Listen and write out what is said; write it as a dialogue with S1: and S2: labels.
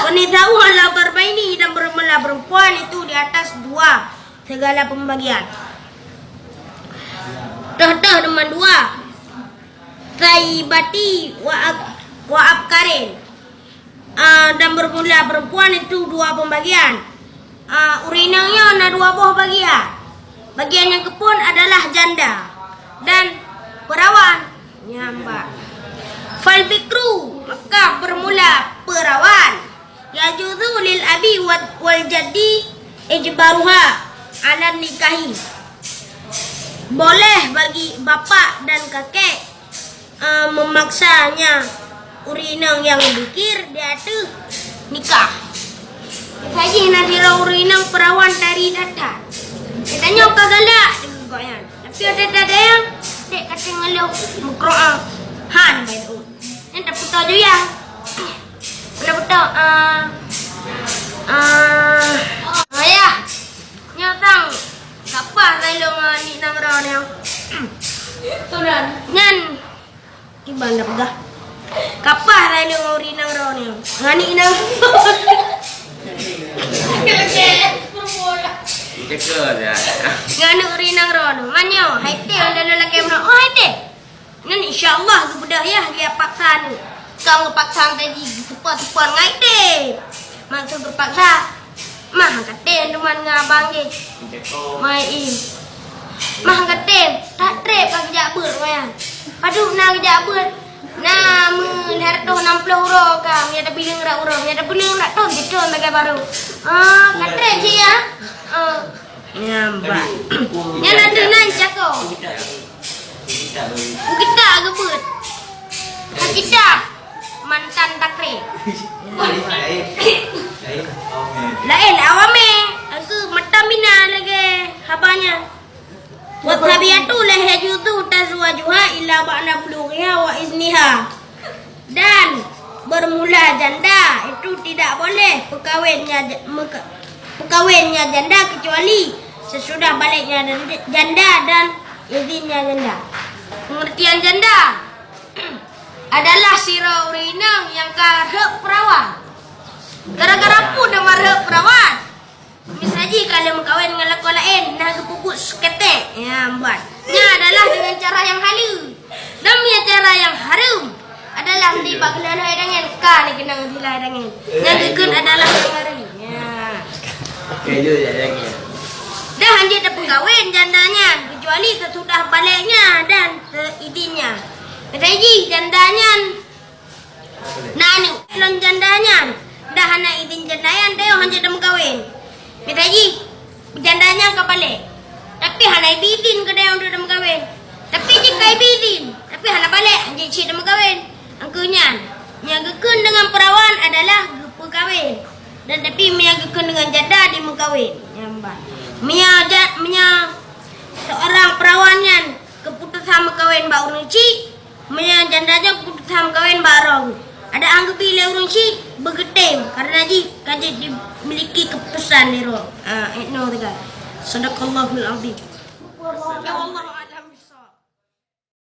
S1: Wanita ala barbaini dan bermula perempuan itu di atas 2 segala pembagian. Dah nomor 2. Taibati wa abkarin. Dan bermula perempuan itu 2 pembagian. Urinanya ada 2 buah bagian. Bagian yang kepun adalah janda dan perawan. Nyambak. Fal bikru, maka bermula perawan. Yajuzu lil abi wal jaddi ijbaruha ala nikahi. Boleh bagi bapa dan kakek memaksanya urinang yang bikir di atas nikah. Haji nanti urinang perawan dari datang. Katanya apa galak goyan. Tapi ada yang dek kata ngeluh mukroa han betu. Yang tak putar je ya. Nak putar ayah. Nyatang siapa tolong ni nang ro ni. Turan. Nyan iban dah pegah. Kapah tolong uri nang ro ni. Ngani nang. Nganu uri nang ro ni. Manyo haite anda lelaki mana? Oh haite. Nan insyaallah kebudah ya dia paksa ni. Kau paksa tadi tepat-tepat ngai deh. Maksud berpaksa. Mah kate teman ngabang je. Mai mah kate tak trep ka kerja ber wayan. Padu na kerja ber. Na mun harto 60 euro ka, mi ada bilang rak euro, mi ada bilang rak ton gitu bagai baru. Kate je ya. Nyambak. Nya ada nan cako. Kita agak ber. Kita mantan takrib. Lain awame aku matamina lagi habanya. Wa tabiatu la yajuzu tazwajuha illa ba'da bulughiha wa izniha. Dan bermula janda itu tidak boleh perkawinnya janda kecuali sesudah baliknya janda dan izinnya janda. Pengertian janda adalah sira urinang yang karep perawan. Gara-gara pun dah marah perawan. Misalnya kalau mengkawin dengan lelaki lain, dah kepupuk seketek. Ya, ambat. Nya adalah dengan cara yang halus. Dan punya cara yang harum adalah di bagla lai dengan ka ni kena dilai dengan. Yang gekun adalah mengari. Ya.
S2: Keju je lagi.
S1: Dah hanya dah pengkawin jandanya kecuali sesudah baliknya dan izinnya. Misalnya jandanya nanu lon jandanya dah hana izin jandayan dia hanya dah mengkawin. Misalnya jandanya ke balik. Tapi hana izin ke dia untuk dah mengkawin. Tapi jika izin, tapi hana balik hanya cik dah mengkawin. Angkunya yang gekun dengan perawan adalah gepu kawin. Dan tapi yang gekun dengan janda di mengkawin. Nyambak. Mia seorang perawannya keputusan mengkawin bau nuci. Mia jandanya keputusan mengkawin barong. Ada anggap bila orang si bergetem karena kaji dimiliki keputusan ni roh. No tegal. Sadaqallahul azim. Ya Allah.